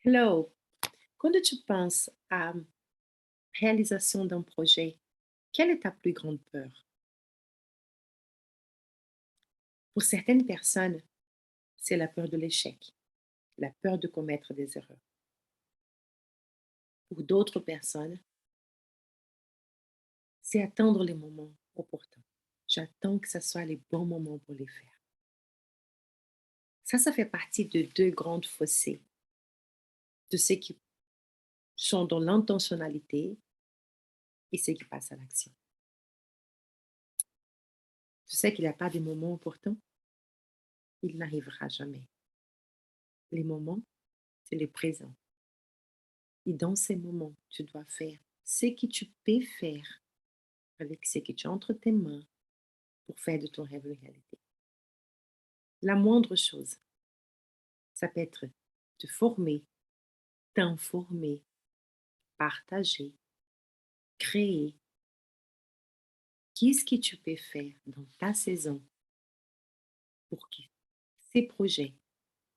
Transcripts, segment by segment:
Hello, quando tu penses à réalisation d'un projet, quelle est ta plus grande peur? Pour certaines personnes, c'est la peur de l'échec, la peur de commettre des erreurs. Pour d'autres personnes, c'est attendre les moments opportuns. J'attends que ce soit les bons moments pour les faire. Ça fait partie de deux grandes fossés, de ceux qui sont dans l'intentionnalité et ceux qui passent à l'action. Tu sais qu'il n'y a pas de moments opportuns, il n'arrivera jamais. Les moments, c'est le présent. Et dans ces moments, tu dois faire ce que tu peux faire avec ce que tu as entre tes mains pour faire de ton rêve une réalité. La moindre chose, ça peut être te former, t'informer, partager, créer. Qu'est-ce que tu peux faire dans ta saison pour que ces projets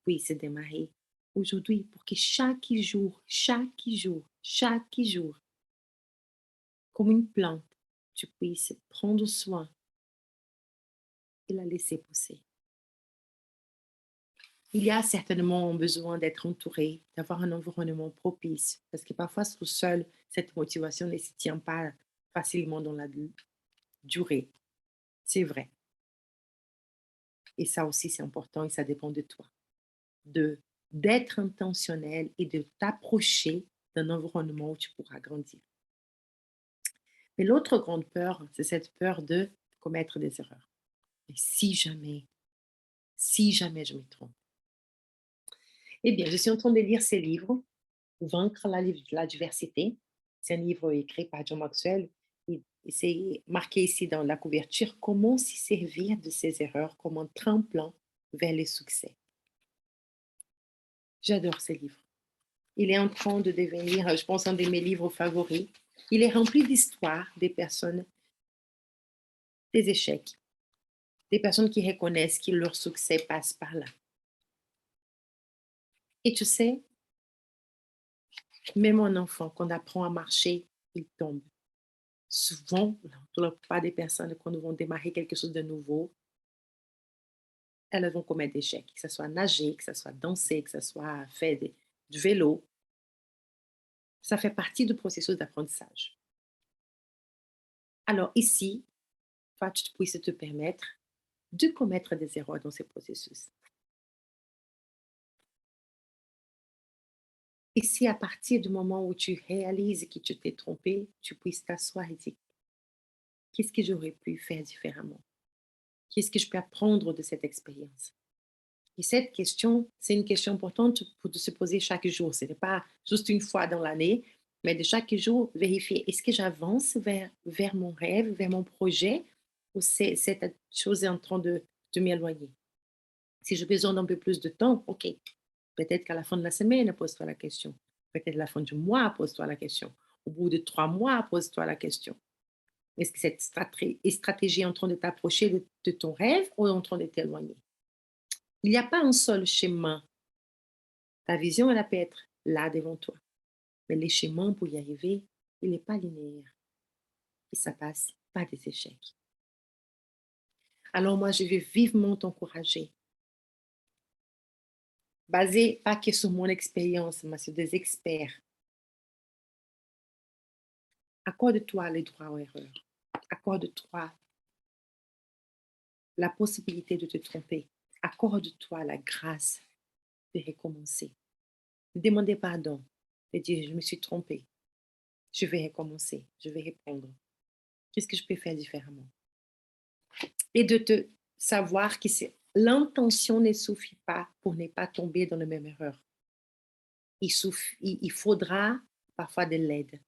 puissent démarrer aujourd'hui, pour que chaque jour, comme une plante, tu puisses prendre soin et la laisser pousser. Il y a certainement besoin d'être entouré, d'avoir un environnement propice, parce que parfois tout seul, cette motivation ne se tient pas facilement dans la durée. C'est vrai. Et ça aussi, c'est important et ça dépend de toi. De d'être intentionnel et de t'approcher d'un environnement où tu pourras grandir. Mais l'autre grande peur, c'est cette peur de commettre des erreurs. Et si jamais je me trompe. Eh bien, je suis en train de lire ces livres Vaincre la diversité. C'est un livre écrit par John Maxwell et c'est marqué ici dans la couverture comment s'y servir de ses erreurs comme un tremplin vers le succès. J'adore ce livre. Il est en train de devenir, je pense, un de mes livres favoris. Il est rempli d'histoires des personnes, des échecs, des personnes qui reconnaissent que leur succès passe par là. Et tu sais, même un enfant, quand on apprend à marcher, il tombe. Souvent, pour la plupart des personnes, quand nous vont démarrer quelque chose de nouveau, elles vont commettre des échecs, que ce soit nager, que ce soit danser, que ce soit faire du vélo. Ça fait partie du processus d'apprentissage. Alors ici, toi, tu puisses te permettre de commettre des erreurs dans ces processus. Et si à partir du moment où tu réalises que tu t'es trompé, tu puisses t'asseoir et dire, qu'est-ce que j'aurais pu faire différemment? Qu'est-ce que je peux apprendre de cette expérience? Et cette question, c'est une question importante pour se poser chaque jour. Ce n'est pas juste une fois dans l'année, mais de chaque jour, vérifier est-ce que j'avance vers mon rêve, vers mon projet, ou cette chose est en train de m'éloigner. Si j'ai besoin d'un peu plus de temps, OK. Peut-être qu'à la fin de la semaine, pose-toi la question. Peut-être à la fin du mois, pose-toi la question. Au bout de 3 mois, pose-toi la question. Est-ce que cette stratégie est en train de t'approcher de ton rêve ou en train de t'éloigner? Il n'y a pas un seul chemin. Ta vision, elle peut être là devant toi. Mais les chemins pour y arriver, il n'est pas linéaire. Et ça passe par des échecs. Alors moi, je vais vivement t'encourager, basé pas que sur mon expérience, mais sur des experts. Accorde-toi les droits aux erreurs. Accorde-toi la possibilité de te tromper. Accorde-toi la grâce de recommencer. Demander pardon. De dire, je me suis trompée. Je vais recommencer. Je vais répondre. Qu'est-ce que je peux faire différemment? Et de te savoir que l'intention ne suffit pas pour ne pas tomber dans la même erreur. Il faudra parfois de l'aide.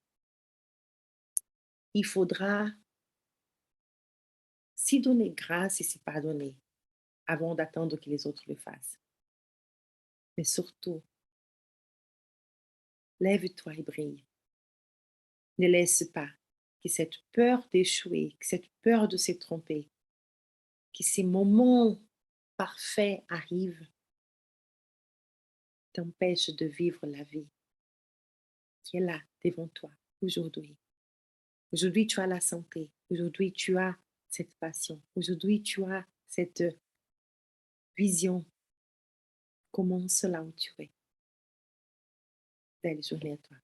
Il faudra s'y donner grâce et s'y pardonner avant d'attendre que les autres le fassent. Mais surtout, lève-toi et brille. Ne laisse pas que cette peur d'échouer, que cette peur de se tromper, que ces moments parfaits arrivent t'empêche de vivre la vie qui est là devant toi aujourd'hui. Aujourd'hui, tu as la santé. Aujourd'hui, tu as cette passion. Aujourd'hui, tu as cette vision. Commence là où tu es. Belle journée à toi.